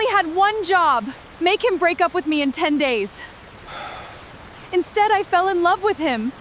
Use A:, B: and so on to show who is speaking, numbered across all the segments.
A: only had one job: make him break up with me in 10 days. Instead, I fell in love with him.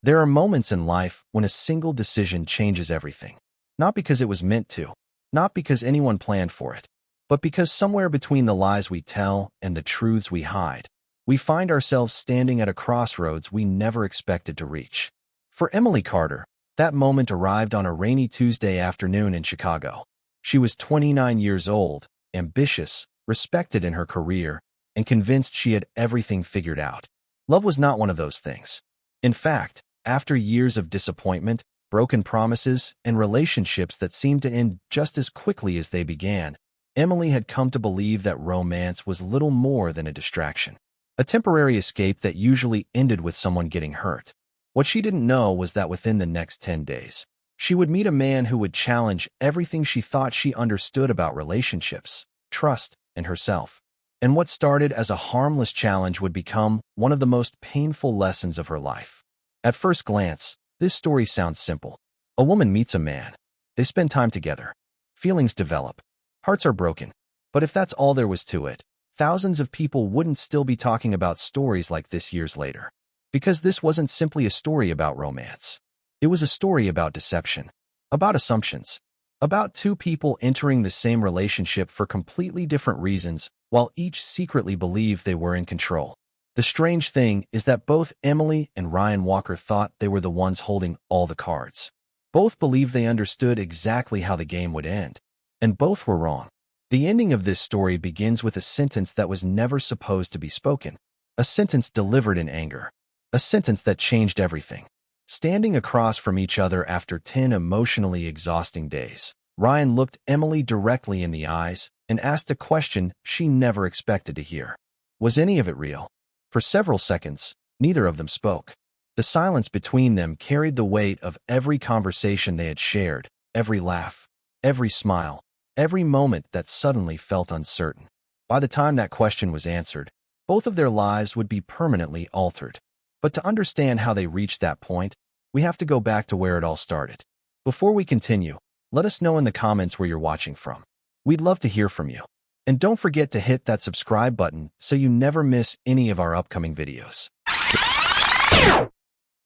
B: There are moments in life when a single decision changes everything. Not because it was meant to, not because anyone planned for it, but because somewhere between the lies we tell and the truths we hide, we find ourselves standing at a crossroads we never expected to reach. For Emily Carter, that moment arrived on a rainy Tuesday afternoon in Chicago. She was 29 years old, ambitious, respected in her career, and convinced she had everything figured out. Love was not one of those things. In fact, after years of disappointment, broken promises, and relationships that seemed to end just as quickly as they began, Emily had come to believe that romance was little more than a distraction, a temporary escape that usually ended with someone getting hurt. What she didn't know was that within the next 10 days, she would meet a man who would challenge everything she thought she understood about relationships, trust, and herself. And what started as a harmless challenge would become one of the most painful lessons of her life. At first glance, this story sounds simple. A woman meets a man. They spend time together. Feelings develop. Hearts are broken. But if that's all there was to it, thousands of people wouldn't still be talking about stories like this years later. Because this wasn't simply a story about romance. It was a story about deception, about assumptions, about two people entering the same relationship for completely different reasons, while each secretly believed they were in control. The strange thing is that both Emily and Ryan Walker thought they were the ones holding all the cards. Both believed they understood exactly how the game would end. And both were wrong. The ending of this story begins with a sentence that was never supposed to be spoken. A sentence delivered in anger. A sentence that changed everything. Standing across from each other after 10 emotionally exhausting days, Ryan looked Emily directly in the eyes and asked a question she never expected to hear. Was any of it real? For several seconds, neither of them spoke. The silence between them carried the weight of every conversation they had shared, every laugh, every smile, every moment that suddenly felt uncertain. By the time that question was answered, both of their lives would be permanently altered. But to understand how they reached that point, we have to go back to where it all started. Before we continue, let us know in the comments where you're watching from. We'd love to hear from you. And don't forget to hit that subscribe button so you never miss any of our upcoming videos.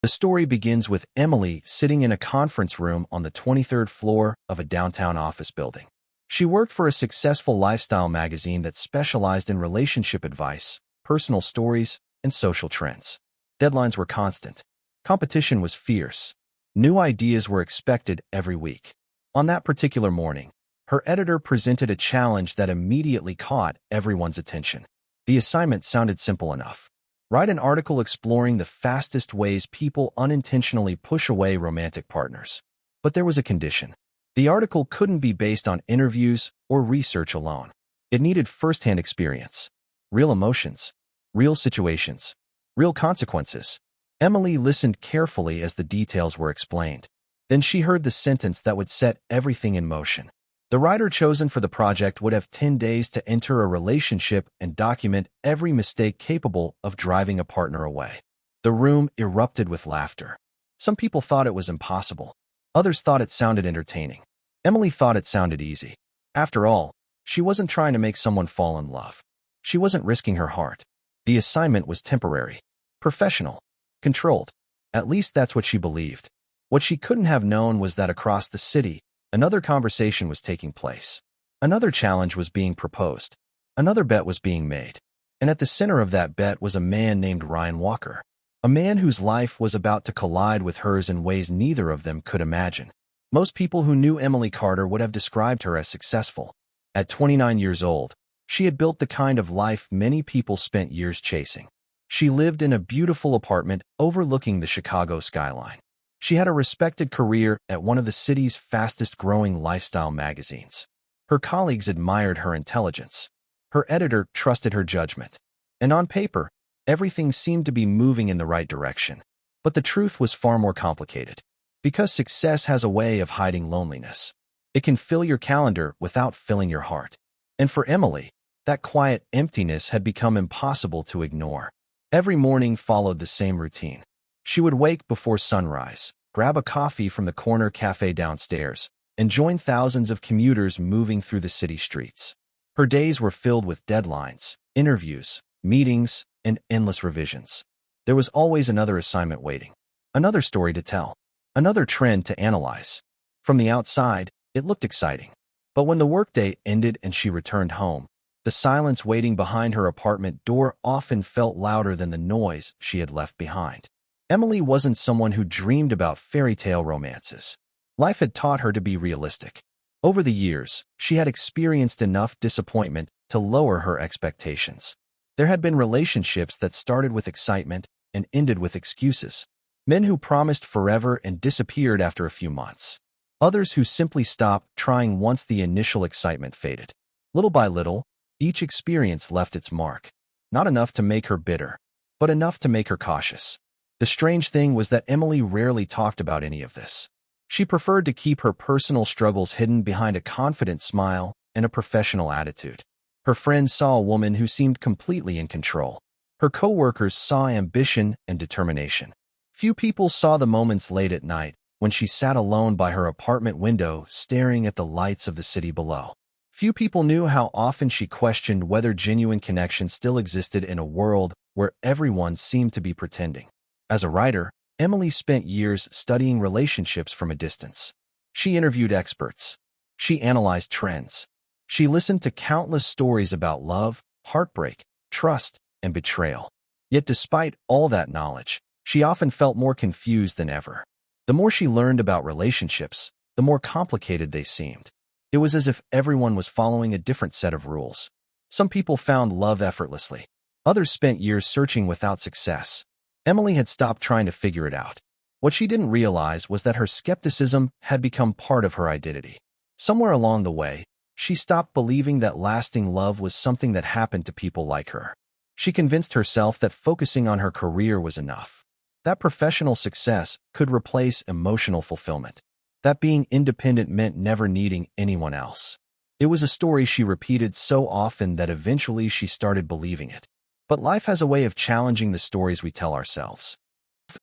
B: The story begins with Emily sitting in a conference room on the 23rd floor of a downtown office building. She worked for a successful lifestyle magazine that specialized in relationship advice, personal stories, and social trends. Deadlines were constant. Competition was fierce. New ideas were expected every week. On that particular morning, her editor presented a challenge that immediately caught everyone's attention. The assignment sounded simple enough. Write an article exploring the fastest ways people unintentionally push away romantic partners. But there was a condition. The article couldn't be based on interviews or research alone. It needed firsthand experience, real emotions, real situations, real consequences. Emily listened carefully as the details were explained. Then she heard the sentence that would set everything in motion. The writer chosen for the project would have 10 days to enter a relationship and document every mistake capable of driving a partner away. The room erupted with laughter. Some people thought it was impossible. Others thought it sounded entertaining. Emily thought it sounded easy. After all, she wasn't trying to make someone fall in love. She wasn't risking her heart. The assignment was temporary, professional, controlled. At least that's what she believed. What she couldn't have known was that across the city, another conversation was taking place. Another challenge was being proposed. Another bet was being made. And at the center of that bet was a man named Ryan Walker. A man whose life was about to collide with hers in ways neither of them could imagine. Most people who knew Emily Carter would have described her as successful. At 29 years old, she had built the kind of life many people spent years chasing. She lived in a beautiful apartment overlooking the Chicago skyline. She had a respected career at one of the city's fastest-growing lifestyle magazines. Her colleagues admired her intelligence. Her editor trusted her judgment. And on paper, everything seemed to be moving in the right direction. But the truth was far more complicated. Because success has a way of hiding loneliness. It can fill your calendar without filling your heart. And for Emily, that quiet emptiness had become impossible to ignore. Every morning followed the same routine. She would wake before sunrise, grab a coffee from the corner cafe downstairs, and join thousands of commuters moving through the city streets. Her days were filled with deadlines, interviews, meetings, and endless revisions. There was always another assignment waiting, another story to tell, another trend to analyze. From the outside, it looked exciting. But when the workday ended and she returned home, the silence waiting behind her apartment door often felt louder than the noise she had left behind. Emily wasn't someone who dreamed about fairy tale romances. Life had taught her to be realistic. Over the years, she had experienced enough disappointment to lower her expectations. There had been relationships that started with excitement and ended with excuses. Men who promised forever and disappeared after a few months. Others who simply stopped trying once the initial excitement faded. Little by little, each experience left its mark. Not enough to make her bitter, but enough to make her cautious. The strange thing was that Emily rarely talked about any of this. She preferred to keep her personal struggles hidden behind a confident smile and a professional attitude. Her friends saw a woman who seemed completely in control. Her co-workers saw ambition and determination. Few people saw the moments late at night when she sat alone by her apartment window staring at the lights of the city below. Few people knew how often she questioned whether genuine connection still existed in a world where everyone seemed to be pretending. As a writer, Emily spent years studying relationships from a distance. She interviewed experts. She analyzed trends. She listened to countless stories about love, heartbreak, trust, and betrayal. Yet despite all that knowledge, she often felt more confused than ever. The more she learned about relationships, the more complicated they seemed. It was as if everyone was following a different set of rules. Some people found love effortlessly. Others spent years searching without success. Emily had stopped trying to figure it out. What she didn't realize was that her skepticism had become part of her identity. Somewhere along the way, she stopped believing that lasting love was something that happened to people like her. She convinced herself that focusing on her career was enough. That professional success could replace emotional fulfillment. That being independent meant never needing anyone else. It was a story she repeated so often that eventually she started believing it. But life has a way of challenging the stories we tell ourselves.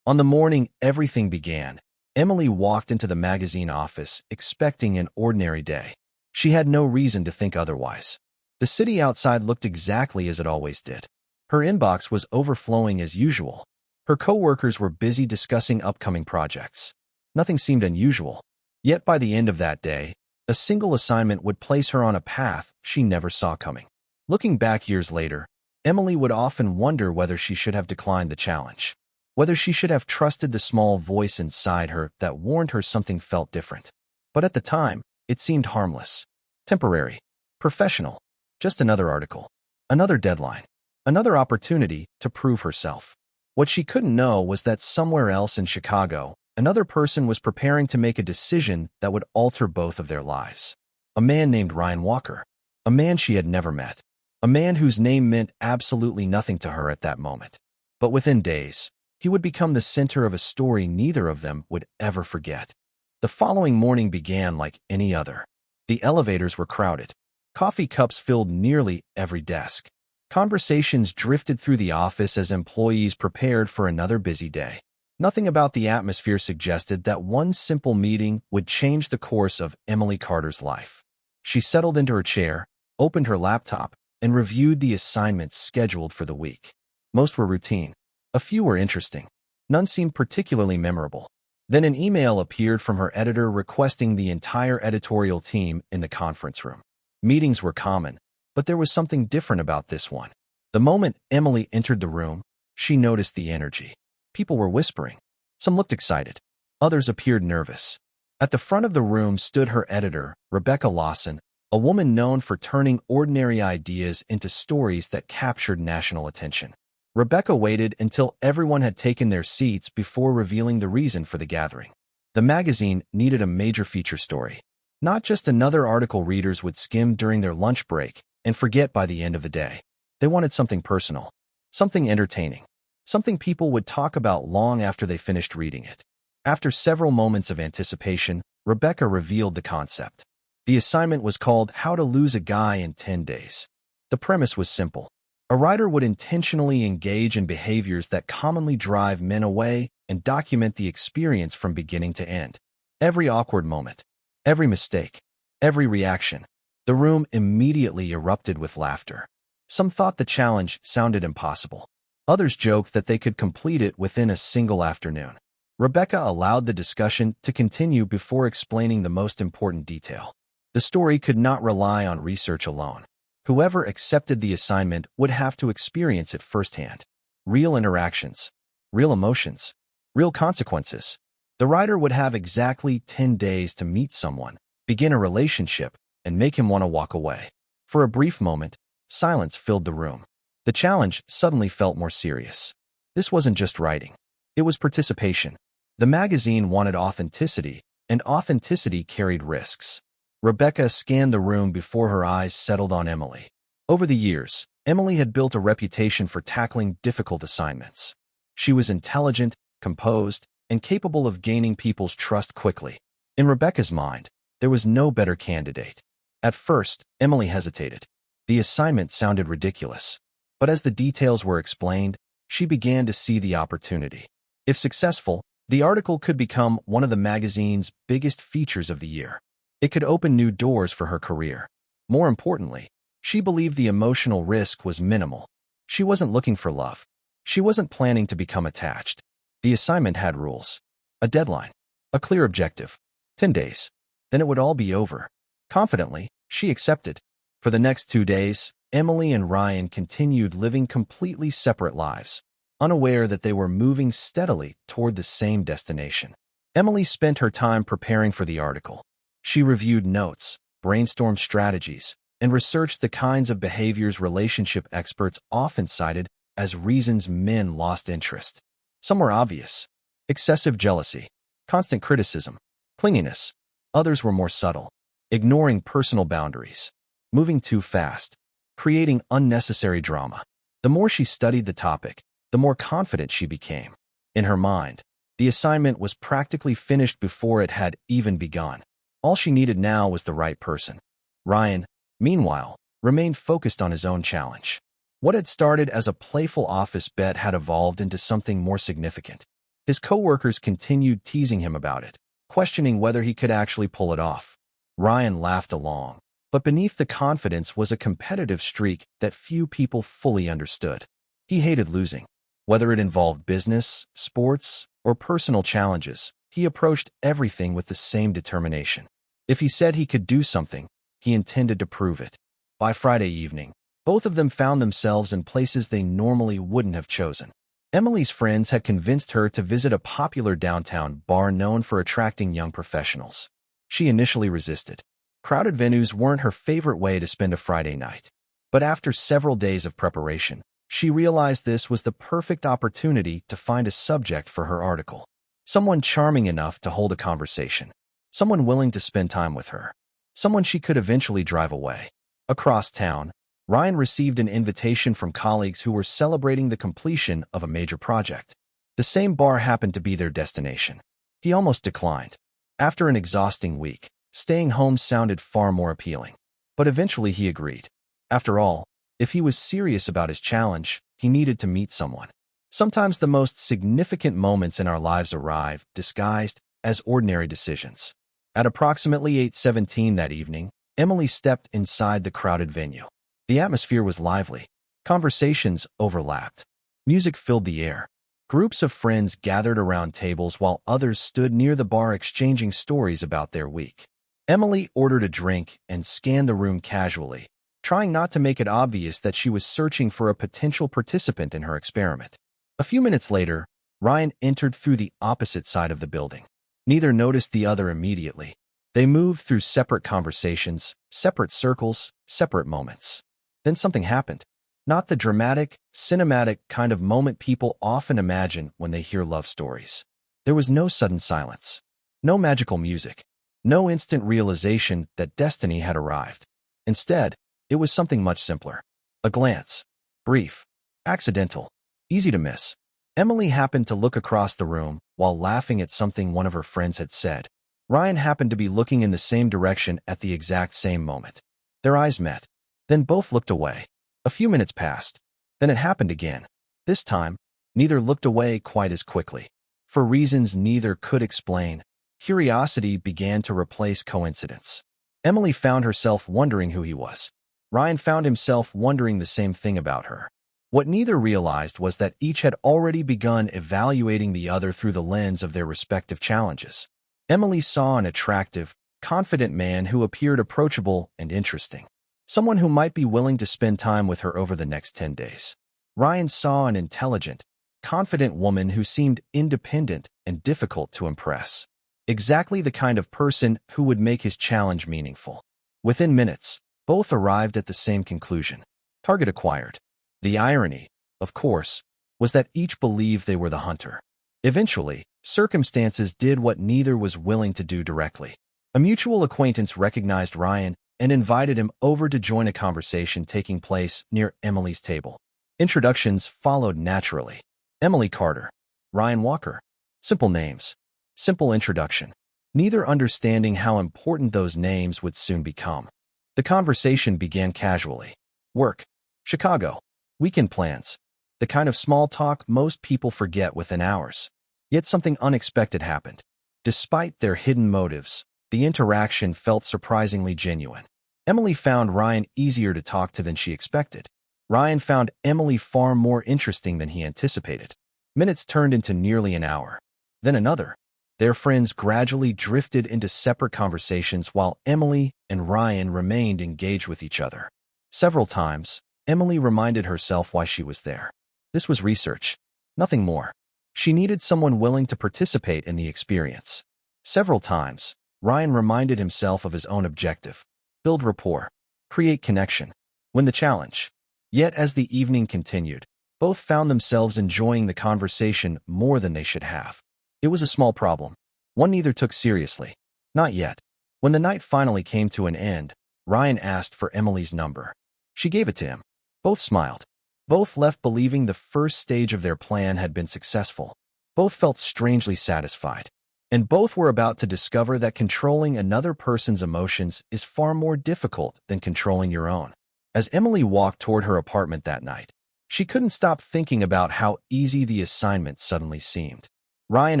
B: On the morning everything began, Emily walked into the magazine office expecting an ordinary day. She had no reason to think otherwise. The city outside looked exactly as it always did. Her inbox was overflowing as usual. Her co-workers were busy discussing upcoming projects. Nothing seemed unusual. Yet by the end of that day, a single assignment would place her on a path she never saw coming. Looking back years later, Emily would often wonder whether she should have declined the challenge, whether she should have trusted the small voice inside her that warned her something felt different. But at the time, it seemed harmless, temporary, professional, just another article, another deadline, another opportunity to prove herself. What she couldn't know was that somewhere else in Chicago, another person was preparing to make a decision that would alter both of their lives. A man named Ryan Walker. A man she had never met. A man whose name meant absolutely nothing to her at that moment. But within days, he would become the center of a story neither of them would ever forget. The following morning began like any other. The elevators were crowded. Coffee cups filled nearly every desk. Conversations drifted through the office as employees prepared for another busy day. Nothing about the atmosphere suggested that one simple meeting would change the course of Emily Carter's life. She settled into her chair, opened her laptop, and reviewed the assignments scheduled for the week. Most were routine. A few were interesting. None seemed particularly memorable. Then an email appeared from her editor requesting the entire editorial team in the conference room. Meetings were common, but there was something different about this one. The moment Emily entered the room, she noticed the energy. People were whispering. Some looked excited. Others appeared nervous. At the front of the room stood her editor, Rebecca Lawson, a woman known for turning ordinary ideas into stories that captured national attention. Rebecca waited until everyone had taken their seats before revealing the reason for the gathering. The magazine needed a major feature story. Not just another article readers would skim during their lunch break and forget by the end of the day. They wanted something personal, something entertaining. Something people would talk about long after they finished reading it. After several moments of anticipation, Rebecca revealed the concept. The assignment was called How to Lose a Guy in 10 Days. The premise was simple. A writer would intentionally engage in behaviors that commonly drive men away and document the experience from beginning to end. Every awkward moment, every mistake, every reaction. The room immediately erupted with laughter. Some thought the challenge sounded impossible. Others joked that they could complete it within a single afternoon. Rebecca allowed the discussion to continue before explaining the most important detail. The story could not rely on research alone. Whoever accepted the assignment would have to experience it firsthand. Real interactions, real emotions, real consequences. The writer would have exactly 10 days to meet someone, begin a relationship, and make him want to walk away. For a brief moment, silence filled the room. The challenge suddenly felt more serious. This wasn't just writing. It was participation. The magazine wanted authenticity, and authenticity carried risks. Rebecca scanned the room before her eyes settled on Emily. Over the years, Emily had built a reputation for tackling difficult assignments. She was intelligent, composed, and capable of gaining people's trust quickly. In Rebecca's mind, there was no better candidate. At first, Emily hesitated. The assignment sounded ridiculous. But as the details were explained, she began to see the opportunity. If successful, the article could become one of the magazine's biggest features of the year. It could open new doors for her career. More importantly, she believed the emotional risk was minimal. She wasn't looking for love. She wasn't planning to become attached. The assignment had rules. A deadline. A clear objective. 10 days. Then it would all be over. Confidently, she accepted. For the next 2 days, Emily and Ryan continued living completely separate lives, unaware that they were moving steadily toward the same destination. Emily spent her time preparing for the article. She reviewed notes, brainstormed strategies, and researched the kinds of behaviors relationship experts often cited as reasons men lost interest. Some were obvious: excessive jealousy, constant criticism, clinginess. Others were more subtle: ignoring personal boundaries, moving too fast, creating unnecessary drama. The more she studied the topic, the more confident she became. In her mind, the assignment was practically finished before it had even begun. All she needed now was the right person. Ryan, meanwhile, remained focused on his own challenge. What had started as a playful office bet had evolved into something more significant. His coworkers continued teasing him about it, questioning whether he could actually pull it off. Ryan laughed along, but beneath the confidence was a competitive streak that few people fully understood. He hated losing. Whether it involved business, sports, or personal challenges, he approached everything with the same determination. If he said he could do something, he intended to prove it. By Friday evening, both of them found themselves in places they normally wouldn't have chosen. Emily's friends had convinced her to visit a popular downtown bar known for attracting young professionals. She initially resisted. Crowded venues weren't her favorite way to spend a Friday night. But after several days of preparation, she realized this was the perfect opportunity to find a subject for her article. Someone charming enough to hold a conversation. Someone willing to spend time with her. Someone she could eventually drive away. Across town, Ryan received an invitation from colleagues who were celebrating the completion of a major project. The same bar happened to be their destination. He almost declined. After an exhausting week, staying home sounded far more appealing. But eventually he agreed. After all, if he was serious about his challenge, he needed to meet someone. Sometimes the most significant moments in our lives arrive, disguised as ordinary decisions. At approximately 8:17 that evening, Emily stepped inside the crowded venue. The atmosphere was lively. Conversations overlapped. Music filled the air. Groups of friends gathered around tables while others stood near the bar exchanging stories about their week. Emily ordered a drink and scanned the room casually, trying not to make it obvious that she was searching for a potential participant in her experiment. A few minutes later, Ryan entered through the opposite side of the building. Neither noticed the other immediately. They moved through separate conversations, separate circles, separate moments. Then something happened. Not the dramatic, cinematic kind of moment people often imagine when they hear love stories. There was no sudden silence. No magical music. No instant realization that destiny had arrived. Instead, it was something much simpler. A glance. Brief. Accidental. Easy to miss. Emily happened to look across the room while laughing at something one of her friends had said. Ryan happened to be looking in the same direction at the exact same moment. Their eyes met. Then both looked away. A few minutes passed. Then it happened again. This time, neither looked away quite as quickly. For reasons neither could explain, curiosity began to replace coincidence. Emily found herself wondering who he was. Ryan found himself wondering the same thing about her. What neither realized was that each had already begun evaluating the other through the lens of their respective challenges. Emily saw an attractive, confident man who appeared approachable and interesting. Someone who might be willing to spend time with her over the next 10 days. Ryan saw an intelligent, confident woman who seemed independent and difficult to impress. Exactly the kind of person who would make his challenge meaningful. Within minutes, both arrived at the same conclusion. Target acquired. The irony, of course, was that each believed they were the hunter. Eventually, circumstances did what neither was willing to do directly. A mutual acquaintance recognized Ryan and invited him over to join a conversation taking place near Emily's table. Introductions followed naturally. Emily Carter, Ryan Walker. Simple names. Simple introduction. Neither understanding how important those names would soon become. The conversation began casually. Work. Chicago. Weekend plans. The kind of small talk most people forget within hours. Yet something unexpected happened. Despite their hidden motives, the interaction felt surprisingly genuine. Emily found Ryan easier to talk to than she expected. Ryan found Emily far more interesting than he anticipated. Minutes turned into nearly an hour. Then another. Their friends gradually drifted into separate conversations while Emily and Ryan remained engaged with each other. Several times, Emily reminded herself why she was there. This was research. Nothing more. She needed someone willing to participate in the experience. Several times, Ryan reminded himself of his own objective. Build rapport. Create connection. Win the challenge. Yet as the evening continued, both found themselves enjoying the conversation more than they should have. It was a small problem. One neither took seriously. Not yet. When the night finally came to an end, Ryan asked for Emily's number. She gave it to him. Both smiled. Both left believing the first stage of their plan had been successful. Both felt strangely satisfied. And both were about to discover that controlling another person's emotions is far more difficult than controlling your own. As Emily walked toward her apartment that night, she couldn't stop thinking about how easy the assignment suddenly seemed. Ryan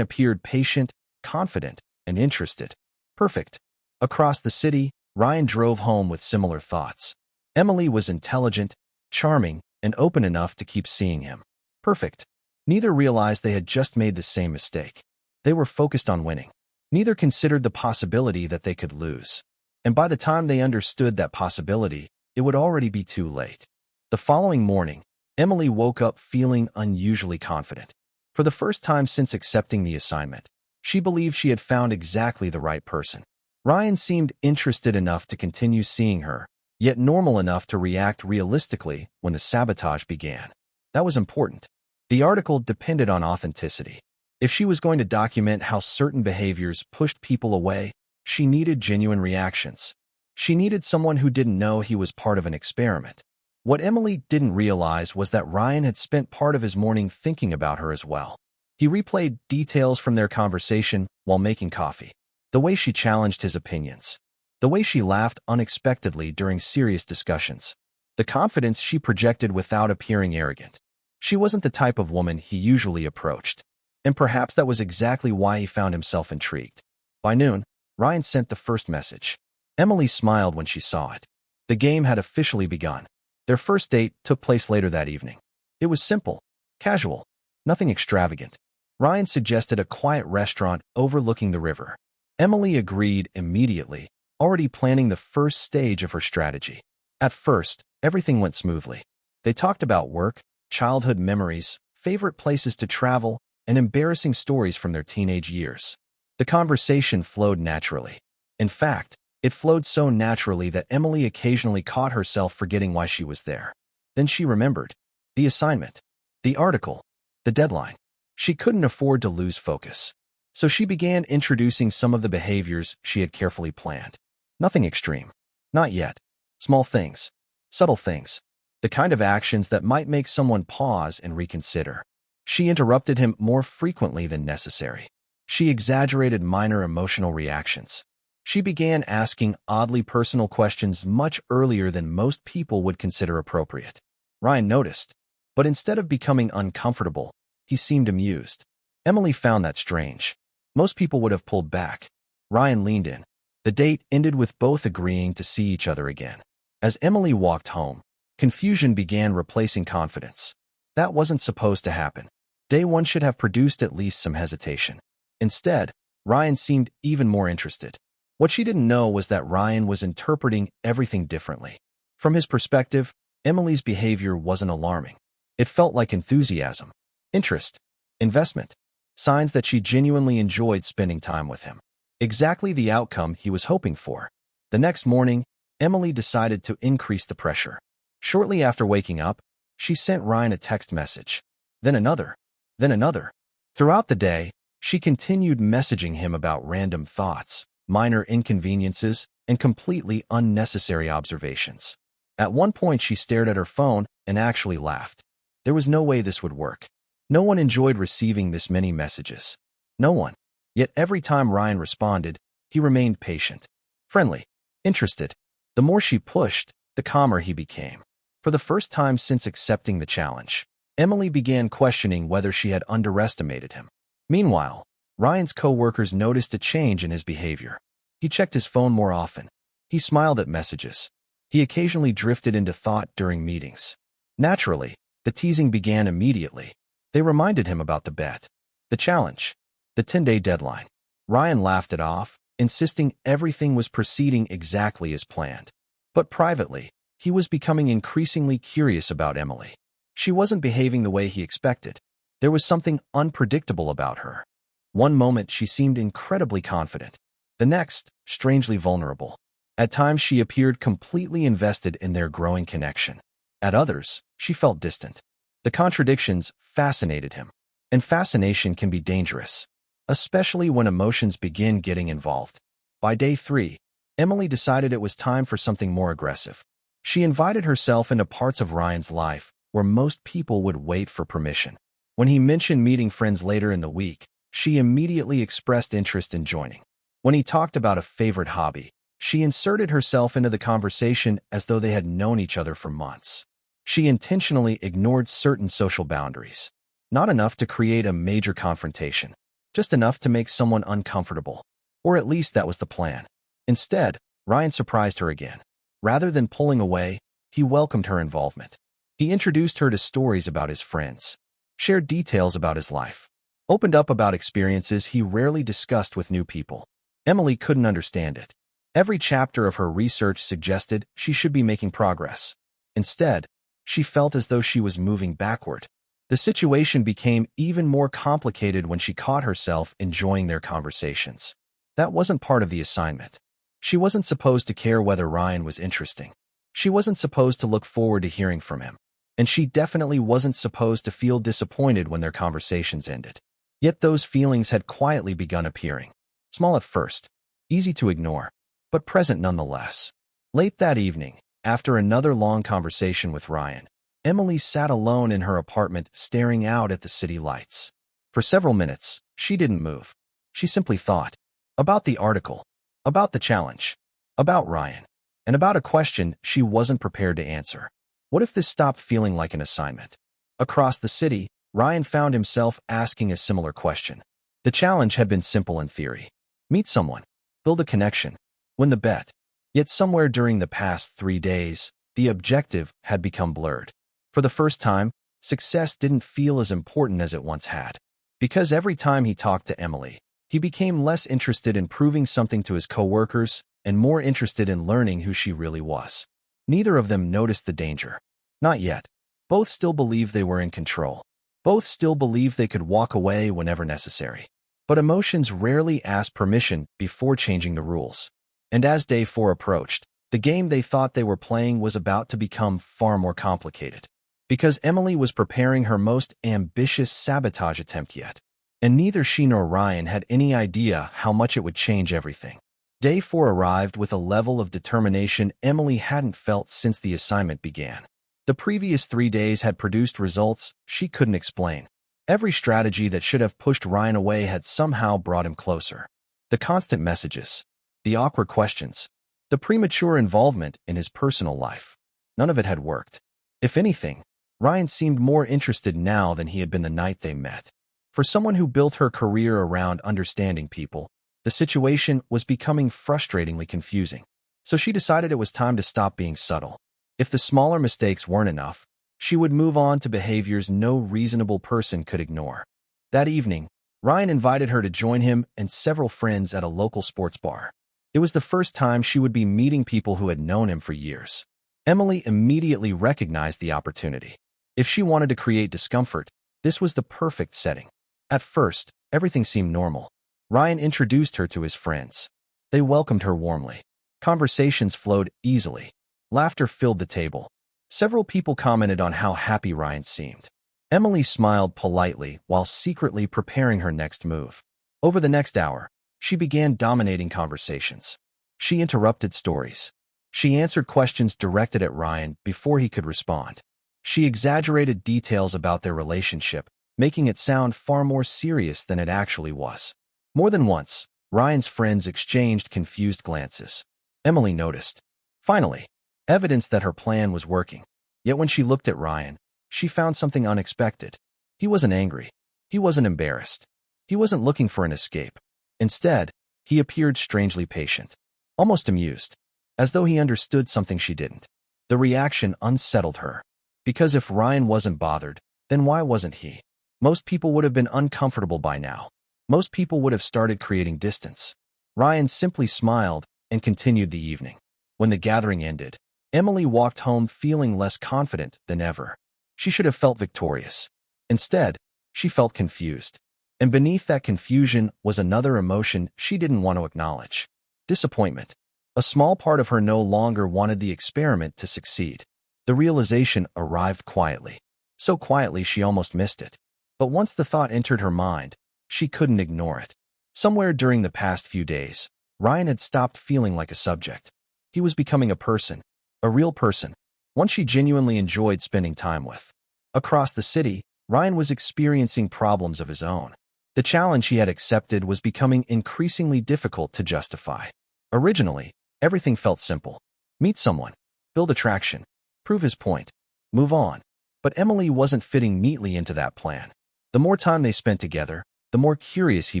B: appeared patient, confident, and interested. Perfect. Across the city, Ryan drove home with similar thoughts. Emily was intelligent, charming, and open enough to keep seeing him. Perfect. Neither realized they had just made the same mistake. They were focused on winning. Neither considered the possibility that they could lose. And by the time they understood that possibility, it would already be too late. The following morning, Emily woke up feeling unusually confident. For the first time since accepting the assignment, she believed she had found exactly the right person. Ryan seemed interested enough to continue seeing her, yet normal enough to react realistically when the sabotage began. That was important. The article depended on authenticity. If she was going to document how certain behaviors pushed people away, she needed genuine reactions. She needed someone who didn't know he was part of an experiment. What Emily didn't realize was that Ryan had spent part of his morning thinking about her as well. He replayed details from their conversation while making coffee. The way she challenged his opinions. The way she laughed unexpectedly during serious discussions. The confidence she projected without appearing arrogant. She wasn't the type of woman he usually approached. And perhaps that was exactly why he found himself intrigued. By noon, Ryan sent the first message. Emily smiled when she saw it. The game had officially begun. Their first date took place later that evening. It was simple, casual, nothing extravagant. Ryan suggested a quiet restaurant overlooking the river. Emily agreed immediately, already planning the first stage of her strategy. At first, everything went smoothly. They talked about work, childhood memories, favorite places to travel, and embarrassing stories from their teenage years. The conversation flowed naturally. In fact, it flowed so naturally that Emily occasionally caught herself forgetting why she was there. Then she remembered. The assignment. The article. The deadline. She couldn't afford to lose focus. So she began introducing some of the behaviors she had carefully planned. Nothing extreme. Not yet. Small things. Subtle things. The kind of actions that might make someone pause and reconsider. She interrupted him more frequently than necessary. She exaggerated minor emotional reactions. She began asking oddly personal questions much earlier than most people would consider appropriate. Ryan noticed, but instead of becoming uncomfortable, he seemed amused. Emily found that strange. Most people would have pulled back. Ryan leaned in. The date ended with both agreeing to see each other again. As Emily walked home, confusion began replacing confidence. That wasn't supposed to happen. Day one should have produced at least some hesitation. Instead, Ryan seemed even more interested. What she didn't know was that Ryan was interpreting everything differently. From his perspective, Emily's behavior wasn't alarming. It felt like enthusiasm, interest, investment, signs that she genuinely enjoyed spending time with him. Exactly the outcome he was hoping for. The next morning, Emily decided to increase the pressure. Shortly after waking up, she sent Ryan a text message. Then another. Then another. Throughout the day, she continued messaging him about random thoughts, minor inconveniences, and completely unnecessary observations. At one point, she stared at her phone and actually laughed. There was no way this would work. No one enjoyed receiving this many messages. No one. Yet every time Ryan responded, he remained patient, friendly, interested. The more she pushed, the calmer he became. For the first time since accepting the challenge, Emily began questioning whether she had underestimated him. Meanwhile, Ryan's co-workers noticed a change in his behavior. He checked his phone more often. He smiled at messages. He occasionally drifted into thought during meetings. Naturally, the teasing began immediately. They reminded him about the bet, the challenge, the 10-day deadline. Ryan laughed it off, insisting everything was proceeding exactly as planned. But privately, he was becoming increasingly curious about Emily. She wasn't behaving the way he expected. There was something unpredictable about her. One moment she seemed incredibly confident. The next, strangely vulnerable. At times she appeared completely invested in their growing connection. At others, she felt distant. The contradictions fascinated him. And fascination can be dangerous, especially when emotions begin getting involved. By day 3, Emily decided it was time for something more aggressive. She invited herself into parts of Ryan's life where most people would wait for permission. When he mentioned meeting friends later in the week, she immediately expressed interest in joining. When he talked about a favorite hobby, she inserted herself into the conversation as though they had known each other for months. She intentionally ignored certain social boundaries. Not enough to create a major confrontation, just enough to make someone uncomfortable. Or at least that was the plan. Instead, Ryan surprised her again. Rather than pulling away, he welcomed her involvement. He introduced her to stories about his friends, shared details about his life, opened up about experiences he rarely discussed with new people. Emily couldn't understand it. Every chapter of her research suggested she should be making progress. Instead, she felt as though she was moving backward. The situation became even more complicated when she caught herself enjoying their conversations. That wasn't part of the assignment. She wasn't supposed to care whether Ryan was interesting. She wasn't supposed to look forward to hearing from him. And she definitely wasn't supposed to feel disappointed when their conversations ended. Yet those feelings had quietly begun appearing. Small at first, easy to ignore, but present nonetheless. Late that evening, after another long conversation with Ryan, Emily sat alone in her apartment staring out at the city lights. For several minutes, she didn't move. She simply thought. About the article. About the challenge. About Ryan. And about a question she wasn't prepared to answer. What if this stopped feeling like an assignment? Across the city, Ryan found himself asking a similar question. The challenge had been simple in theory. Meet someone. Build a connection. Win the bet. Yet somewhere during the past 3 days, the objective had become blurred. For the first time, success didn't feel as important as it once had. Because every time he talked to Emily, he became less interested in proving something to his coworkers and more interested in learning who she really was. Neither of them noticed the danger. Not yet. Both still believed they were in control. Both still believed they could walk away whenever necessary. But emotions rarely asked permission before changing the rules. And as day 4 approached, the game they thought they were playing was about to become far more complicated. Because Emily was preparing her most ambitious sabotage attempt yet. And neither she nor Ryan had any idea how much it would change everything. Day 4 arrived with a level of determination Emily hadn't felt since the assignment began. The previous 3 days had produced results she couldn't explain. Every strategy that should have pushed Ryan away had somehow brought him closer. The constant messages, the awkward questions, the premature involvement in his personal life. None of it had worked. If anything, Ryan seemed more interested now than he had been the night they met. For someone who built her career around understanding people, The situation was becoming frustratingly confusing. So she decided it was time to stop being subtle. If the smaller mistakes weren't enough, she would move on to behaviors no reasonable person could ignore. That evening, Ryan invited her to join him and several friends at a local sports bar. It was the first time she would be meeting people who had known him for years. Emily immediately recognized the opportunity. If she wanted to create discomfort, this was the perfect setting. At first, everything seemed normal. Ryan introduced her to his friends. They welcomed her warmly. Conversations flowed easily. Laughter filled the table. Several people commented on how happy Ryan seemed. Emily smiled politely while secretly preparing her next move. Over the next hour, she began dominating conversations. She interrupted stories. She answered questions directed at Ryan before he could respond. She exaggerated details about their relationship, making it sound far more serious than it actually was. More than once, Ryan's friends exchanged confused glances. Emily noticed. Finally, evidence that her plan was working. Yet when she looked at Ryan, she found something unexpected. He wasn't angry. He wasn't embarrassed. He wasn't looking for an escape. Instead, he appeared strangely patient, almost amused, as though he understood something she didn't. The reaction unsettled her. Because if Ryan wasn't bothered, then why wasn't he? Most people would have been uncomfortable by now. Most people would have started creating distance. Ryan simply smiled and continued the evening. When the gathering ended, Emily walked home feeling less confident than ever. She should have felt victorious. Instead, she felt confused. And beneath that confusion was another emotion she didn't want to acknowledge. Disappointment. A small part of her no longer wanted the experiment to succeed. The realization arrived quietly. So quietly she almost missed it. But once the thought entered her mind, she couldn't ignore it. Somewhere during the past few days, Ryan had stopped feeling like a subject. He was becoming a person, a real person, one she genuinely enjoyed spending time with. Across the city, Ryan was experiencing problems of his own. The challenge he had accepted was becoming increasingly difficult to justify. Originally, everything felt simple. Meet someone, build attraction, prove his point, move on. But Emily wasn't fitting neatly into that plan. The more time they spent together, the more curious he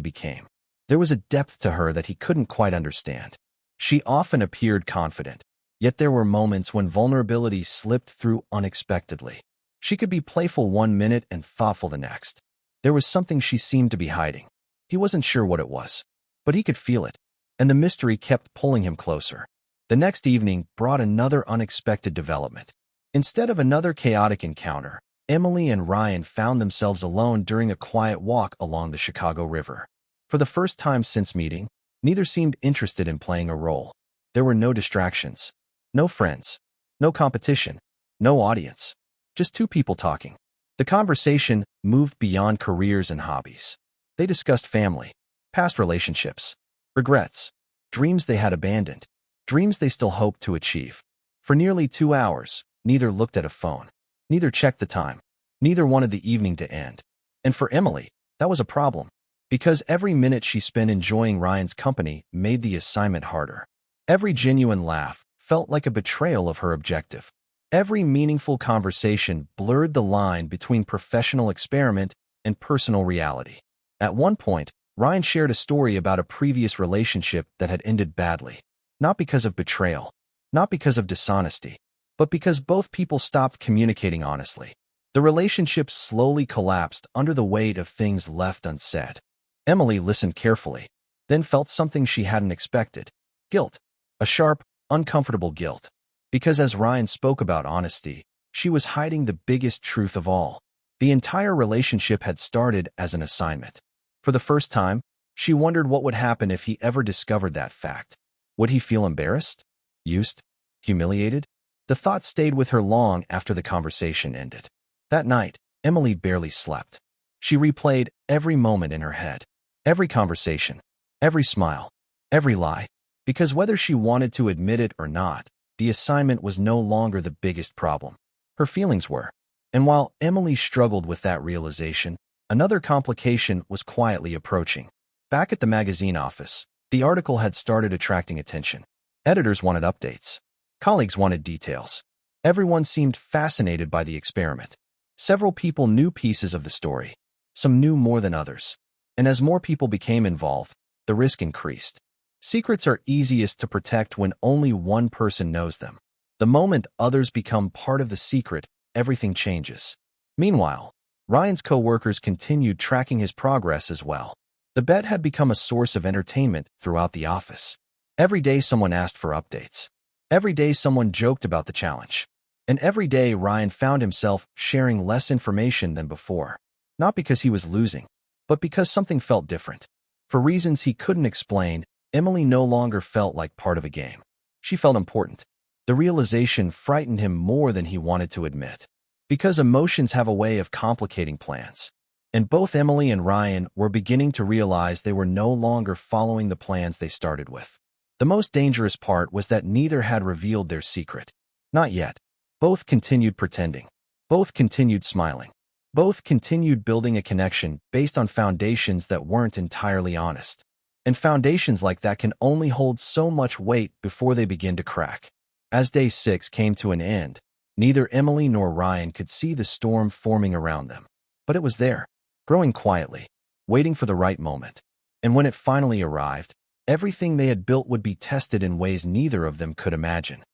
B: became. There was a depth to her that he couldn't quite understand. She often appeared confident, yet there were moments when vulnerability slipped through unexpectedly. She could be playful one minute and thoughtful the next. There was something she seemed to be hiding. He wasn't sure what it was, but he could feel it, and the mystery kept pulling him closer. The next evening brought another unexpected development. Instead of another chaotic encounter, Emily and Ryan found themselves alone during a quiet walk along the Chicago River. For the first time since meeting, neither seemed interested in playing a role. There were no distractions, no friends, no competition, no audience, just two people talking. The conversation moved beyond careers and hobbies. They discussed family, past relationships, regrets, dreams they had abandoned, dreams they still hoped to achieve. For nearly 2 hours, neither looked at a phone. Neither checked the time. Neither wanted the evening to end. And for Emily, that was a problem, because every minute she spent enjoying Ryan's company made the assignment harder. Every genuine laugh felt like a betrayal of her objective. Every meaningful conversation blurred the line between professional experiment and personal reality. At one point, Ryan shared a story about a previous relationship that had ended badly. Not because of betrayal, not because of dishonesty, but because both people stopped communicating honestly. The relationship slowly collapsed under the weight of things left unsaid. Emily listened carefully, then felt something she hadn't expected. Guilt. A sharp, uncomfortable guilt. Because as Ryan spoke about honesty, she was hiding the biggest truth of all. The entire relationship had started as an assignment. For the first time, she wondered what would happen if he ever discovered that fact. Would he feel embarrassed? Used? Humiliated? The thought stayed with her long after the conversation ended. That night, Emily barely slept. She replayed every moment in her head. Every conversation. Every smile. Every lie. Because whether she wanted to admit it or not, the assignment was no longer the biggest problem. Her feelings were. And while Emily struggled with that realization, another complication was quietly approaching. Back at the magazine office, the article had started attracting attention. Editors wanted updates. Colleagues wanted details. Everyone seemed fascinated by the experiment. Several people knew pieces of the story. Some knew more than others. And as more people became involved, the risk increased. Secrets are easiest to protect when only one person knows them. The moment others become part of the secret, everything changes. Meanwhile, Ryan's co-workers continued tracking his progress as well. The bet had become a source of entertainment throughout the office. Every day someone asked for updates. Every day someone joked about the challenge. And every day Ryan found himself sharing less information than before. Not because he was losing, but because something felt different. For reasons he couldn't explain, Emily no longer felt like part of a game. She felt important. The realization frightened him more than he wanted to admit. Because emotions have a way of complicating plans. And both Emily and Ryan were beginning to realize they were no longer following the plans they started with. The most dangerous part was that neither had revealed their secret. Not yet. Both continued pretending. Both continued smiling. Both continued building a connection based on foundations that weren't entirely honest. And foundations like that can only hold so much weight before they begin to crack. As day 6 came to an end, neither Emily nor Ryan could see the storm forming around them. But it was there, growing quietly, waiting for the right moment. And when it finally arrived, everything they had built would be tested in ways neither of them could imagine.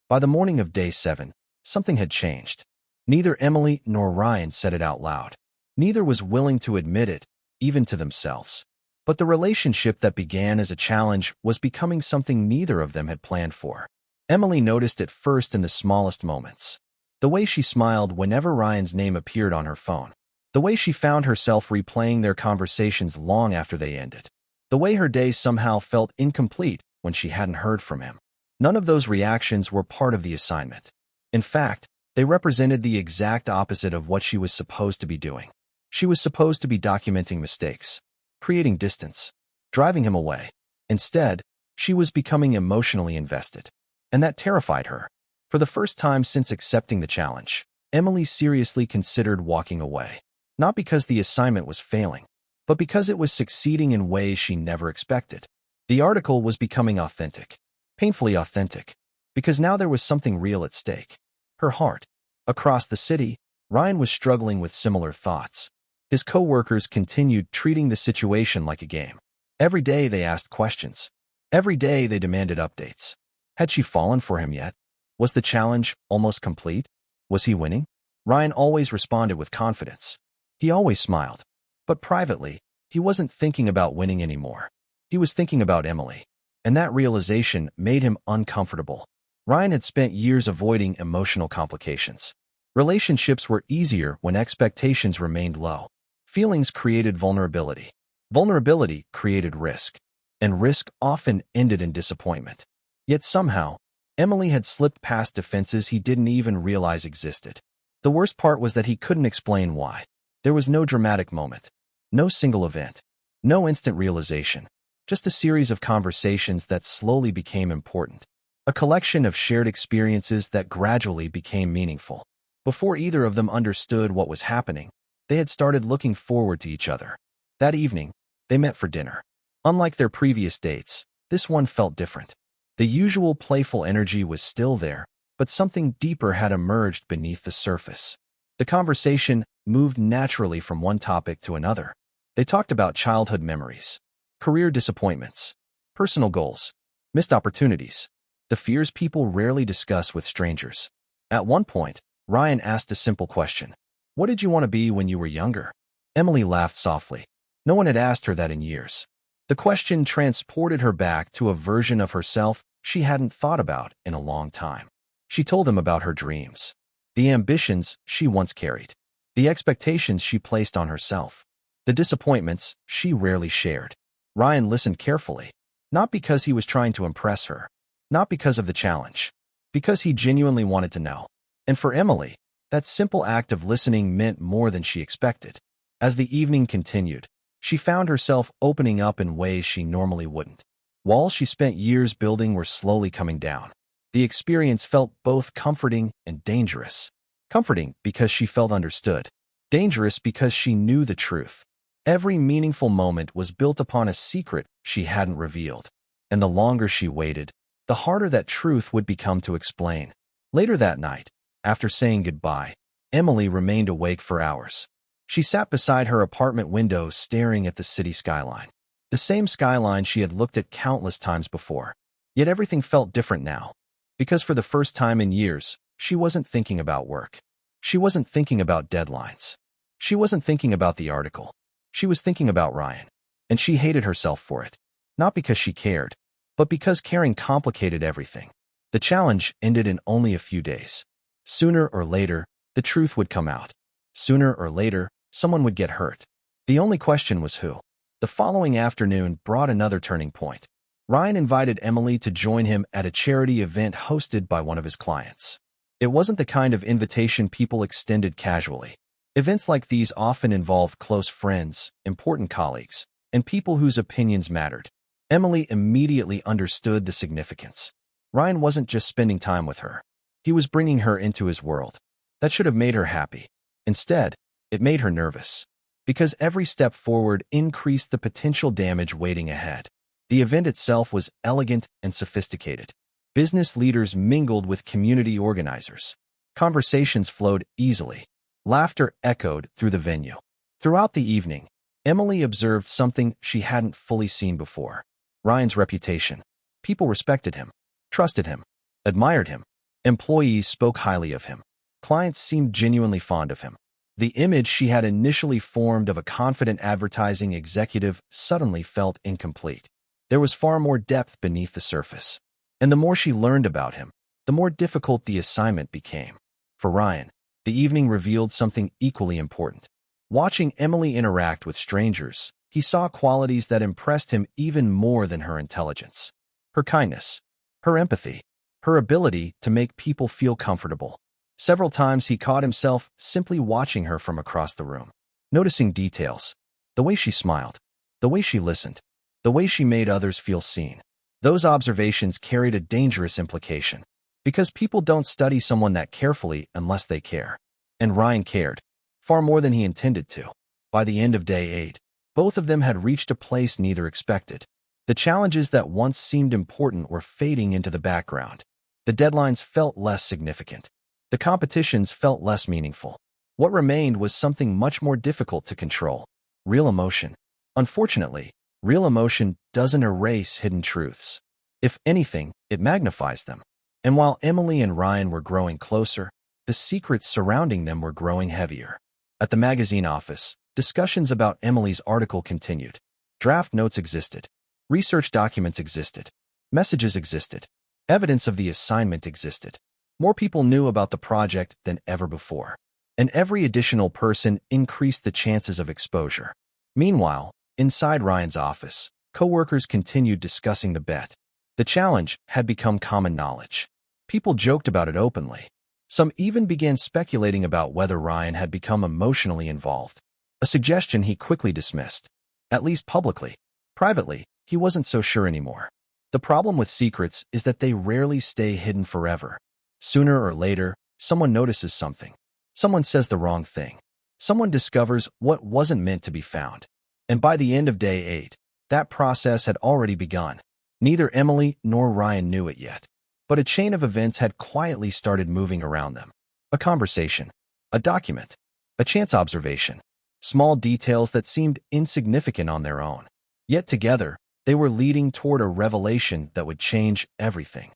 B: By the morning of day 7, something had changed. Neither Emily nor Ryan said it out loud. Neither was willing to admit it, even to themselves. But the relationship that began as a challenge was becoming something neither of them had planned for. Emily noticed it first in the smallest moments. The way she smiled whenever Ryan's name appeared on her phone. The way she found herself replaying their conversations long after they ended. The way her day somehow felt incomplete when she hadn't heard from him. None of those reactions were part of the assignment. In fact, they represented the exact opposite of what she was supposed to be doing. She was supposed to be documenting mistakes, creating distance, driving him away. Instead, she was becoming emotionally invested. And that terrified her. For the first time since accepting the challenge, Emily seriously considered walking away. Not because the assignment was failing, but because it was succeeding in ways she never expected. The article was becoming authentic, painfully authentic, because now there was something real at stake. Her heart. Across the city, Ryan was struggling with similar thoughts. His co-workers continued treating the situation like a game. Every day they asked questions. Every day they demanded updates. Had she fallen for him yet? Was the challenge almost complete? Was he winning? Ryan always responded with confidence. He always smiled. But privately, he wasn't thinking about winning anymore. He was thinking about Emily. And that realization made him uncomfortable. Ryan had spent years avoiding emotional complications. Relationships were easier when expectations remained low. Feelings created vulnerability. Vulnerability created risk. And risk often ended in disappointment. Yet somehow, Emily had slipped past defenses he didn't even realize existed. The worst part was that he couldn't explain why. There was no dramatic moment. No single event. No instant realization. Just a series of conversations that slowly became important. A collection of shared experiences that gradually became meaningful. Before either of them understood what was happening, they had started looking forward to each other. That evening, they met for dinner. Unlike their previous dates, this one felt different. The usual playful energy was still there, but something deeper had emerged beneath the surface. The conversation moved naturally from one topic to another. They talked about childhood memories, career disappointments, personal goals, missed opportunities, the fears people rarely discuss with strangers. At one point, Ryan asked a simple question. What did you want to be when you were younger? Emily laughed softly. No one had asked her that in years. The question transported her back to a version of herself she hadn't thought about in a long time. She told him about her dreams, the ambitions she once carried, the expectations she placed on herself, the disappointments she rarely shared. Ryan listened carefully, not because he was trying to impress her, not because of the challenge, because he genuinely wanted to know. And for Emily, that simple act of listening meant more than she expected. As the evening continued, she found herself opening up in ways she normally wouldn't. Walls she spent years building were slowly coming down. The experience felt both comforting and dangerous. Comforting because she felt understood. Dangerous because she knew the truth. Every meaningful moment was built upon a secret she hadn't revealed. And the longer she waited, the harder that truth would become to explain. Later that night, after saying goodbye, Emily remained awake for hours. She sat beside her apartment window staring at the city skyline. The same skyline she had looked at countless times before. Yet everything felt different now. Because for the first time in years, she wasn't thinking about work. She wasn't thinking about deadlines. She wasn't thinking about the article. She was thinking about Ryan. And she hated herself for it. Not because she cared, but because caring complicated everything. The challenge ended in only a few days. Sooner or later, the truth would come out. Sooner or later, someone would get hurt. The only question was who. The following afternoon brought another turning point. Ryan invited Emily to join him at a charity event hosted by one of his clients. It wasn't the kind of invitation people extended casually. Events like these often involved close friends, important colleagues, and people whose opinions mattered. Emily immediately understood the significance. Ryan wasn't just spending time with her. He was bringing her into his world. That should have made her happy. Instead, it made her nervous. Because every step forward increased the potential damage waiting ahead. The event itself was elegant and sophisticated. Business leaders mingled with community organizers. Conversations flowed easily. Laughter echoed through the venue. Throughout the evening, Emily observed something she hadn't fully seen before. Ryan's reputation. People respected him, trusted him, admired him. Employees spoke highly of him. Clients seemed genuinely fond of him. The image she had initially formed of a confident advertising executive suddenly felt incomplete. There was far more depth beneath the surface. And the more she learned about him, the more difficult the assignment became. For Ryan, the evening revealed something equally important. Watching Emily interact with strangers, he saw qualities that impressed him even more than her intelligence. Her kindness, her empathy, her ability to make people feel comfortable. Several times he caught himself simply watching her from across the room, noticing details, the way she smiled, the way she listened, the way she made others feel seen. Those observations carried a dangerous implication, because people don't study someone that carefully unless they care. And Ryan cared, far more than he intended to. By the end of day 8, both of them had reached a place neither expected. The challenges that once seemed important were fading into the background. The deadlines felt less significant. The competitions felt less meaningful. What remained was something much more difficult to control: real emotion. Unfortunately, real emotion doesn't erase hidden truths. If anything, it magnifies them. And while Emily and Ryan were growing closer, the secrets surrounding them were growing heavier. At the magazine office, discussions about Emily's article continued. Draft notes existed. Research documents existed. Messages existed. Evidence of the assignment existed. More people knew about the project than ever before, and every additional person increased the chances of exposure. Meanwhile, inside Ryan's office, coworkers continued discussing the bet. The challenge had become common knowledge. People joked about it openly. Some even began speculating about whether Ryan had become emotionally involved, a suggestion he quickly dismissed. At least publicly. Privately, he wasn't so sure anymore. The problem with secrets is that they rarely stay hidden forever. Sooner or later, someone notices something. Someone says the wrong thing. Someone discovers what wasn't meant to be found. And by the end of day 8, that process had already begun. Neither Emily nor Ryan knew it yet, but a chain of events had quietly started moving around them. A conversation, a document, a chance observation, small details that seemed insignificant on their own. Yet together, they were leading toward a revelation that would change everything.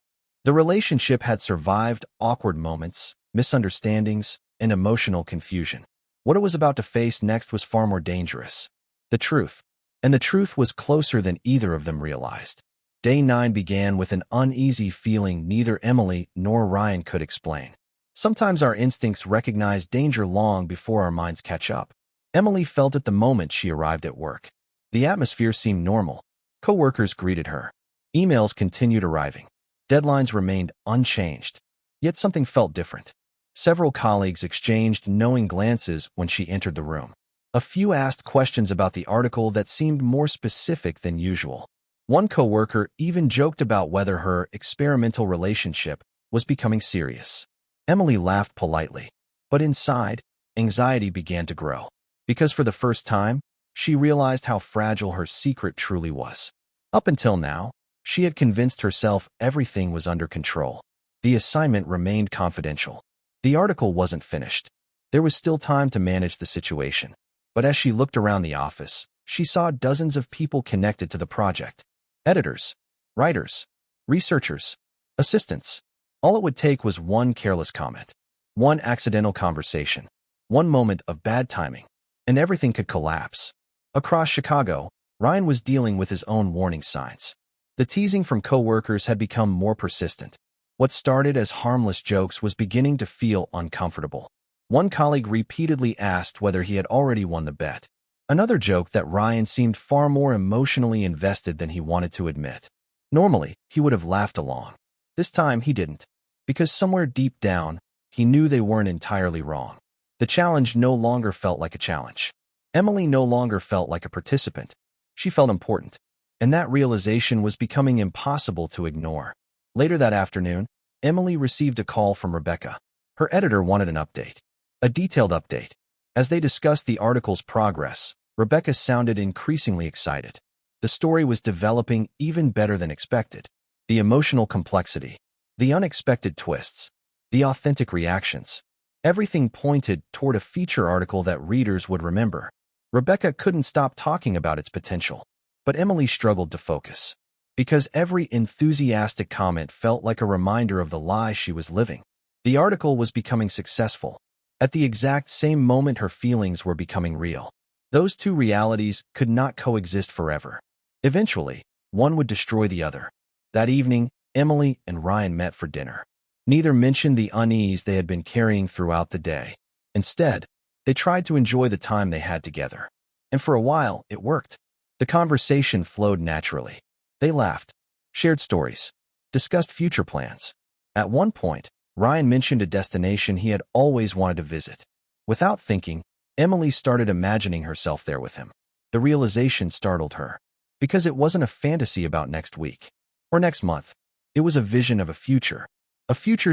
B: The relationship had survived awkward moments, misunderstandings, and emotional confusion. What it was about to face next was far more dangerous. The truth. And the truth was closer than either of them realized. Day 9 began with an uneasy feeling neither Emily nor Ryan could explain. Sometimes our instincts recognize danger long before our minds catch up. Emily felt it the moment she arrived at work. The atmosphere seemed normal. Coworkers greeted her. Emails continued arriving. Deadlines remained unchanged. Yet something felt different. Several colleagues exchanged knowing glances when she entered the room. A few asked questions about the article that seemed more specific than usual. One coworker even joked about whether her experimental relationship was becoming serious. Emily laughed politely, but inside, anxiety began to grow. Because for the first time, she realized how fragile her secret truly was. Up until now, she had convinced herself everything was under control. The assignment remained confidential. The article wasn't finished. There was still time to manage the situation. But as she looked around the office, She saw dozens of people connected to the project. Editors, writers, researchers, assistants. All it would take was one careless comment, one accidental conversation, one moment of bad timing, and everything could collapse. Across Chicago, Ryan was dealing with his own warning signs. The teasing from coworkers had become more persistent. What started as harmless jokes was beginning to feel uncomfortable. One colleague repeatedly asked whether he had already won the bet. Another joked that Ryan seemed far more emotionally invested than he wanted to admit. Normally, he would have laughed along. This time, he didn't, because somewhere deep down, he knew they weren't entirely wrong. The challenge no longer felt like a challenge. Emily no longer felt like a participant. She felt important, and that realization was becoming impossible to ignore. Later that afternoon, Emily received a call from Rebecca. Her editor wanted an update, a detailed update. As they discussed the article's progress, Rebecca sounded increasingly excited. The story was developing even better than expected. The emotional complexity, the unexpected twists, the authentic reactions. Everything pointed toward a feature article that readers would remember. Rebecca couldn't stop talking about its potential, but Emily struggled to focus, because every enthusiastic comment felt like a reminder of the lie she was living. The article was becoming successful. At the exact same moment her feelings were becoming real. Those two realities could not coexist forever. Eventually, one would destroy the other. That evening, Emily and Ryan met for dinner. Neither mentioned the unease they had been carrying throughout the day. Instead, they tried to enjoy the time they had together. And for a while, it worked. The conversation flowed naturally. They laughed, shared stories, discussed future plans. At one point, Ryan mentioned a destination he had always wanted to visit. Without thinking, Emily started imagining herself there with him. The realization startled her, because it wasn't a fantasy about next week or next month. It was a vision of a future